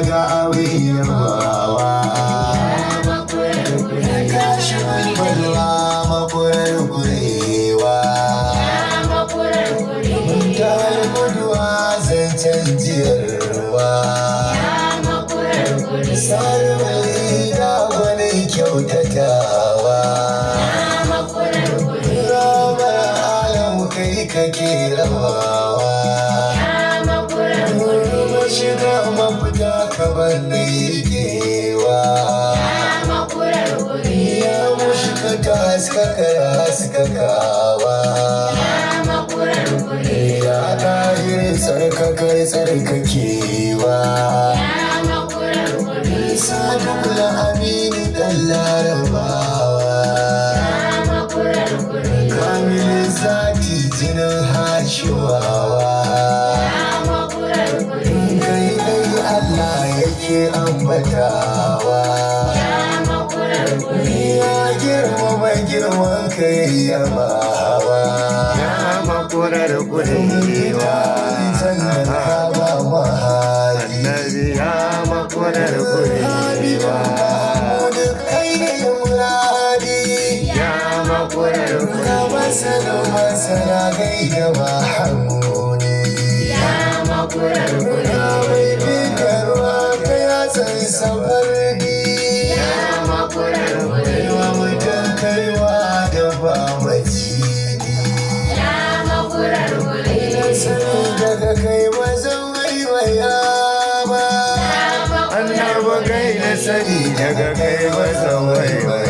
ga abin yabawa kashi balwa makurar kurewa mun tare guduwa zancen jiyarwa sarwai da wani kyautatawa ramar alam kai kake rawawa shiga mafita ka bane kewa ya mushka ta haskakawa ya ɗahir tsarkakar tsarkakewa sadukula amini ɗan larabawa kamilin zati jinin hashiwawa Allah yake ambatawa ya girmama girman kai yabawa ya makurar kurewa sannan ka ba annabi ya makurar kurewa duk kai ne muradi ya makurar kurewa masana gaida mahamudi ya makurar kurewa safardi ya makurar kurewa mutum kaiwa da ba macidi ya makurar kurewa sani daga kai mazan waiwaya ba annaba kai na sani daga kai mazan waiwaya